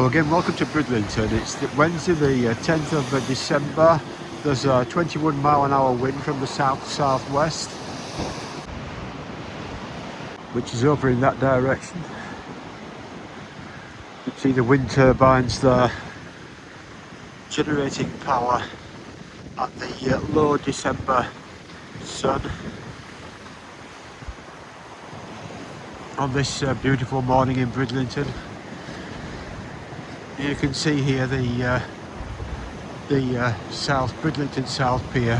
Well, again, welcome to Bridlington. It's Wednesday the 10th of December. There's a 21-mile-an-hour wind from the south-southwest, which is over in that direction. You can see the wind turbines there generating power at the low December sun on this beautiful morning in Bridlington. You can see here the South Bridlington South Pier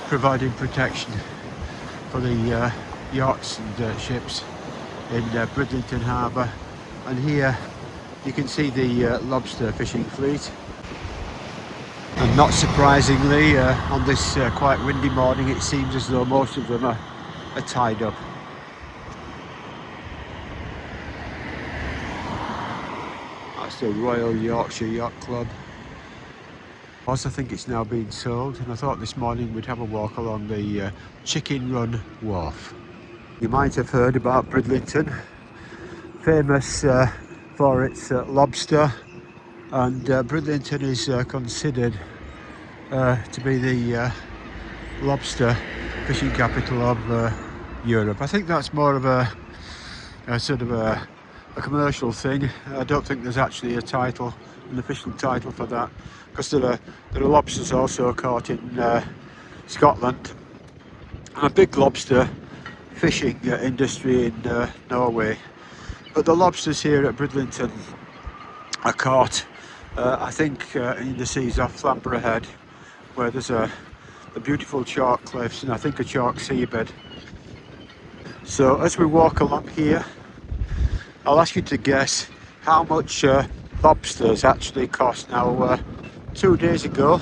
providing protection for the yachts and ships in Bridlington Harbour, and here you can see the lobster fishing fleet. And not surprisingly, on this quite windy morning, it seems as though most of them are tied up. That's the Royal Yorkshire Yacht Club. Also, I think it's now been sold, and I thought this morning we'd have a walk along the Chicken Run Wharf. You might have heard about Bridlington, famous for its lobster, and Bridlington is considered to be the lobster fishing capital of Europe. I think that's more of a sort of a commercial thing. I don't think there's actually a title, an official title for that, because there are lobsters also caught in Scotland, and a big lobster fishing industry in Norway. But the lobsters here at Bridlington are caught, I think, in the seas off Flamborough Head, where there's the beautiful chalk cliffs and I think a chalk seabed. So as we walk along here, I'll ask you to guess how much lobsters actually cost. Now, 2 days ago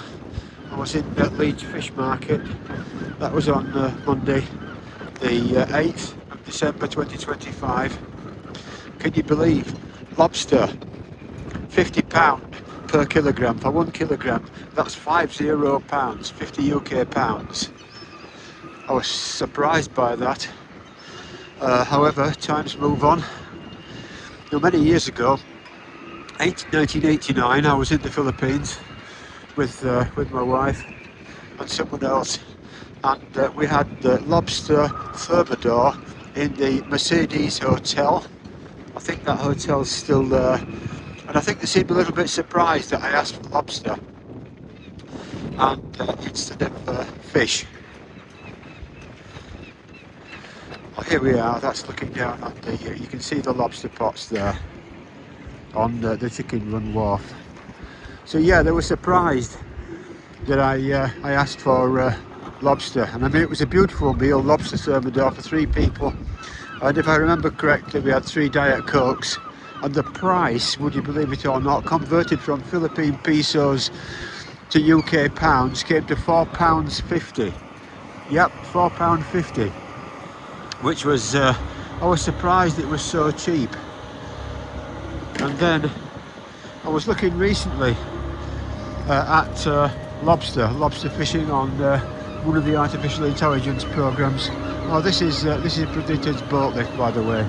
I was in Leeds Fish Market. That was on Monday the 8th of December 2025. Can you believe lobster £50 per kilogram for 1 kilogram? That's £50, 50 UK pounds. I was surprised by that. However, times move on. Now, many years ago, 1989, I was in the Philippines with my wife and someone else, and we had lobster thermidor in the Mercedes Hotel. I think that hotel's still there, and I think they seemed a little bit surprised that I asked for lobster and instead of fish. Well, here we are. That's looking down at the. You can see the lobster pots there on the Chicken Run Wharf. So yeah, they were surprised that I asked for lobster, and I mean, it was a beautiful meal, lobster thermidor for 3 people, and if I remember correctly, we had 3 Diet Cokes, and the price, would you believe it or not, converted from Philippine pesos to UK pounds, came to £4.50. Yep, £4.50, which was, I was surprised it was so cheap. And then I was looking recently at lobster fishing on one of the artificial intelligence programs. Oh, this is Bridlington's boat lift, by the way,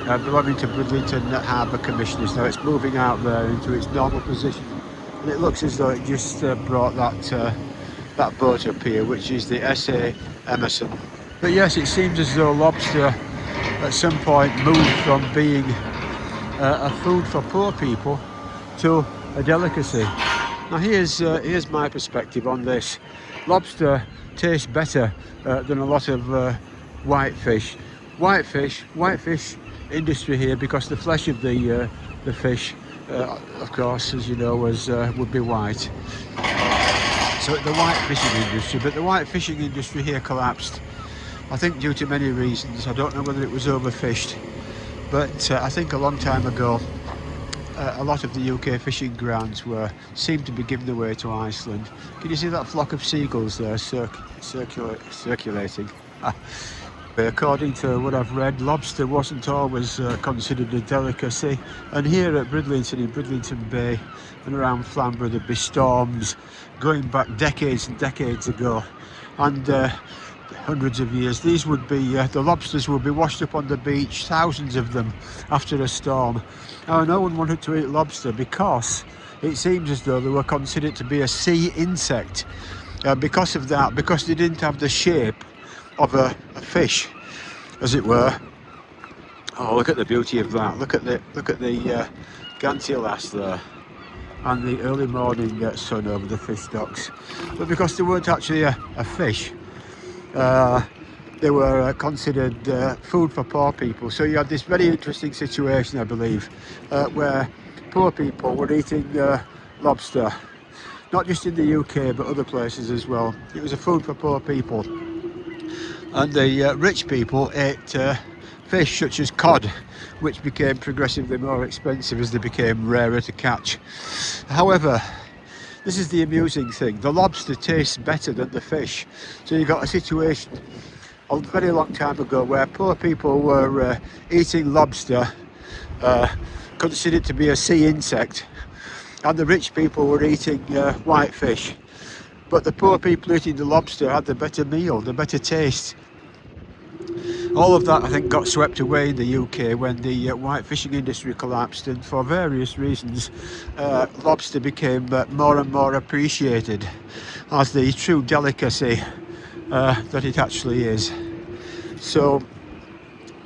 belonging to Bridlington Harbour Commissioners. Now it's moving out there into its normal position, and it looks as though it just brought that boat up here, which is the S.A. Emerson. But yes, it seems as though lobster at some point moved from being a food for poor people to a delicacy. Now here's my perspective on this. Lobster tastes better than a lot of whitefish. Whitefish industry here, because the flesh of the fish, of course, as you know, would be white. So the white fishing industry, but the white fishing industry here collapsed, I think, due to many reasons. I don't know whether it was overfished, but I think a long time ago a lot of the UK fishing grounds seemed to be given away to Iceland. Can you see that flock of seagulls there circulating? According to what I've read, lobster wasn't always considered a delicacy, and here at Bridlington, in Bridlington Bay and around Flamborough, there'd be storms going back decades and decades ago, and hundreds of years. These would be, the lobsters would be washed up on the beach, thousands of them, after a storm. Now, no one wanted to eat lobster because it seems as though they were considered to be a sea insect. Because of that, because they didn't have the shape of a fish, as it were. Oh, look at the beauty of that! Look at the Gantilas there, and the early morning sun over the fish stocks. But because they weren't actually a fish, they were considered food for poor people. So you had this very interesting situation, I believe, where poor people were eating lobster, not just in the UK but other places as well. It was a food for poor people, and the rich people ate fish such as cod, which became progressively more expensive as they became rarer to catch. However, this is the amusing thing: the lobster tastes better than the fish. So you've got a situation a very long time ago where poor people were eating lobster, considered to be a sea insect, and the rich people were eating white fish. But the poor people eating the lobster had the better meal, the better taste. All of that, I think, got swept away in the UK when the white fishing industry collapsed, and for various reasons lobster became more and more appreciated as the true delicacy that it actually is. So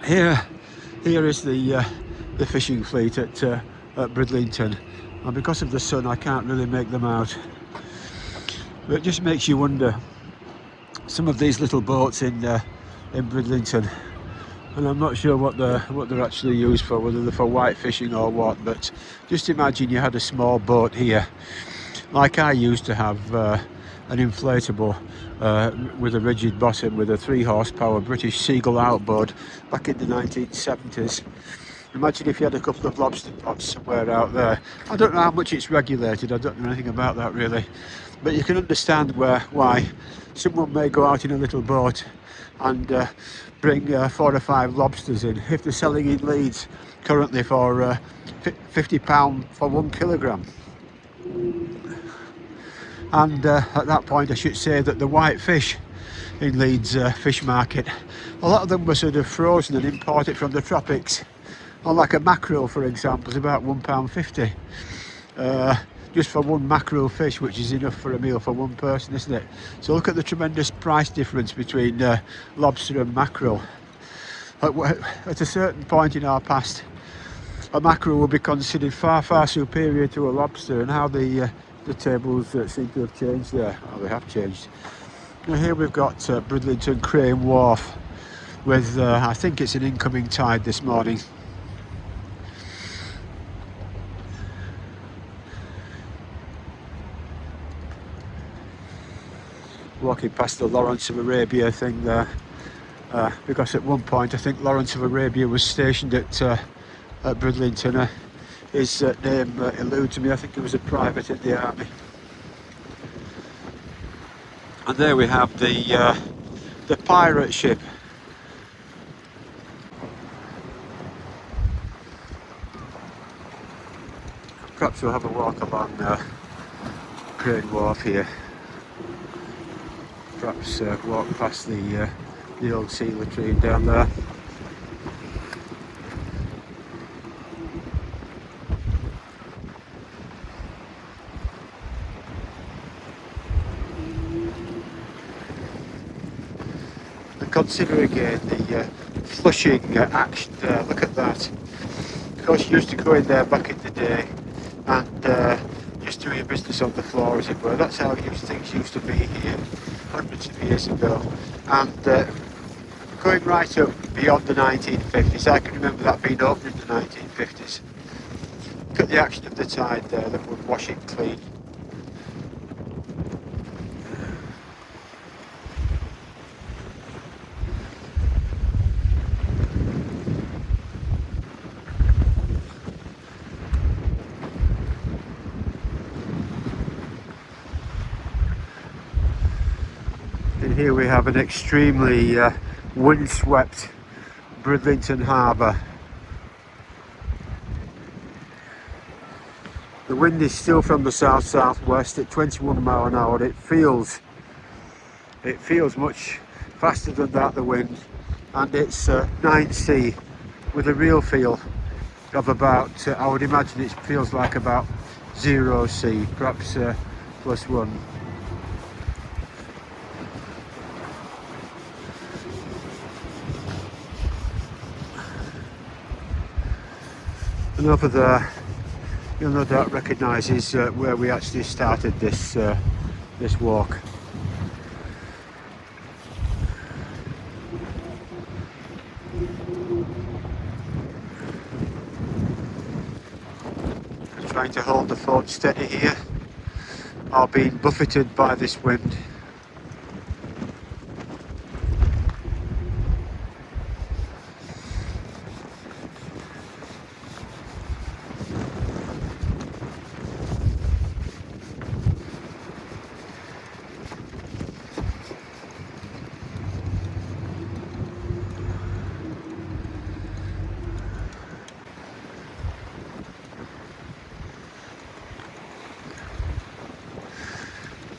here is the fishing fleet at Bridlington, and because of the sun I can't really make them out, but it just makes you wonder. Some of these little boats in Bridlington, and I'm not sure what they're actually used for, whether they're for white fishing or what, but just imagine you had a small boat here, like I used to have, an inflatable with a rigid bottom with a 3 horsepower British Seagull outboard back in the 1970s. Imagine if you had a couple of lobster pots somewhere out there. I don't know how much it's regulated, I don't know anything about that really, but you can understand why someone may go out in a little boat and bring 4 or 5 lobsters in, if they're selling in Leeds currently for £50 for 1 kilogram. And at that point I should say that the white fish in Leeds fish market, a lot of them were sort of frozen and imported from the tropics. Like a mackerel, for example, is about £1.50 just for 1 mackerel fish, which is enough for a meal for 1 person, isn't it? So look at the tremendous price difference between lobster and mackerel. At a certain point in our past, a mackerel would be considered far superior to a lobster, and how the tables seem to have changed there. Oh, they have changed. Now here we've got Bridlington Crane Wharf with I think it's an incoming tide this morning. Walking past the Lawrence of Arabia thing there, because at one point I think Lawrence of Arabia was stationed at Bridlington. His name eludes me. I think he was a private in the army. And there we have the pirate ship. Perhaps we'll have a walk along Crane Wharf here. Perhaps walk past the old sea latrine down there. And consider again the flushing action there. Look at that. Of course, you used to go in there back in the day and just do your business on the floor, as it were. That's how things used to be here hundreds of years ago. And going right up beyond the 1950s, I can remember that being open in the 1950s. Look at the action of the tide there that would wash it clean. And here we have an extremely windswept Bridlington Harbour. The wind is still from the south-southwest at 21 miles an hour. It feels much faster than that, the wind, and it's 9C with a real feel of about, I would imagine it feels like about 0C, perhaps +1. And over there, you'll no doubt recognise is where we actually started this this walk. I'm trying to hold the phone steady here, are being buffeted by this wind.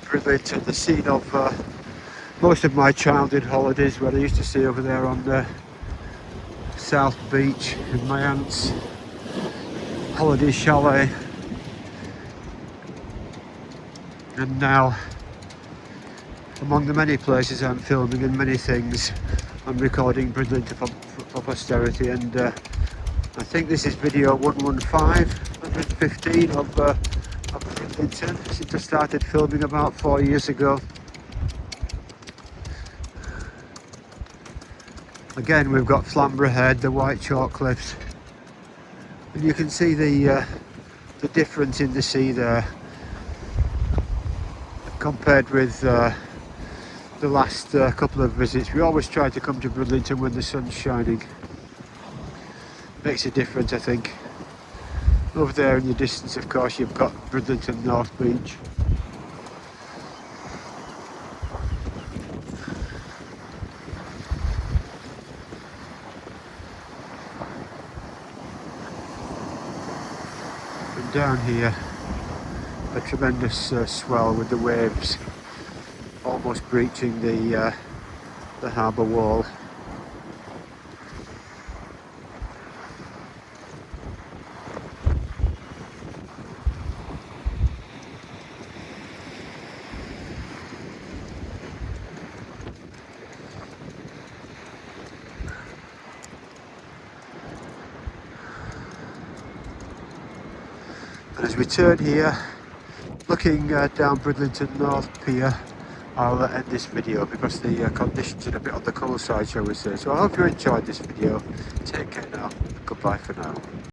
Bridlington, the scene of most of my childhood holidays, where I used to stay over there on the South Beach in my aunt's holiday chalet. And now, among the many places I'm filming and many things, I'm recording Bridlington for posterity, and I think this is video 115 of Bridlington, since I started filming about 4 years ago. Again, we've got Flamborough Head, the white chalk cliffs, and you can see the difference in the sea there compared with the last couple of visits. We always try to come to Bridlington when the sun's shining. Makes a difference, I think. Over there in the distance, of course, you've got Bridlington North Beach. And down here, a tremendous swell with the waves almost breaching the harbour wall. And as we turn here, looking down Bridlington North Pier, I'll end this video because the conditions are a bit on the cool side, shall we say. So I hope you enjoyed this video. Take care now. Goodbye for now.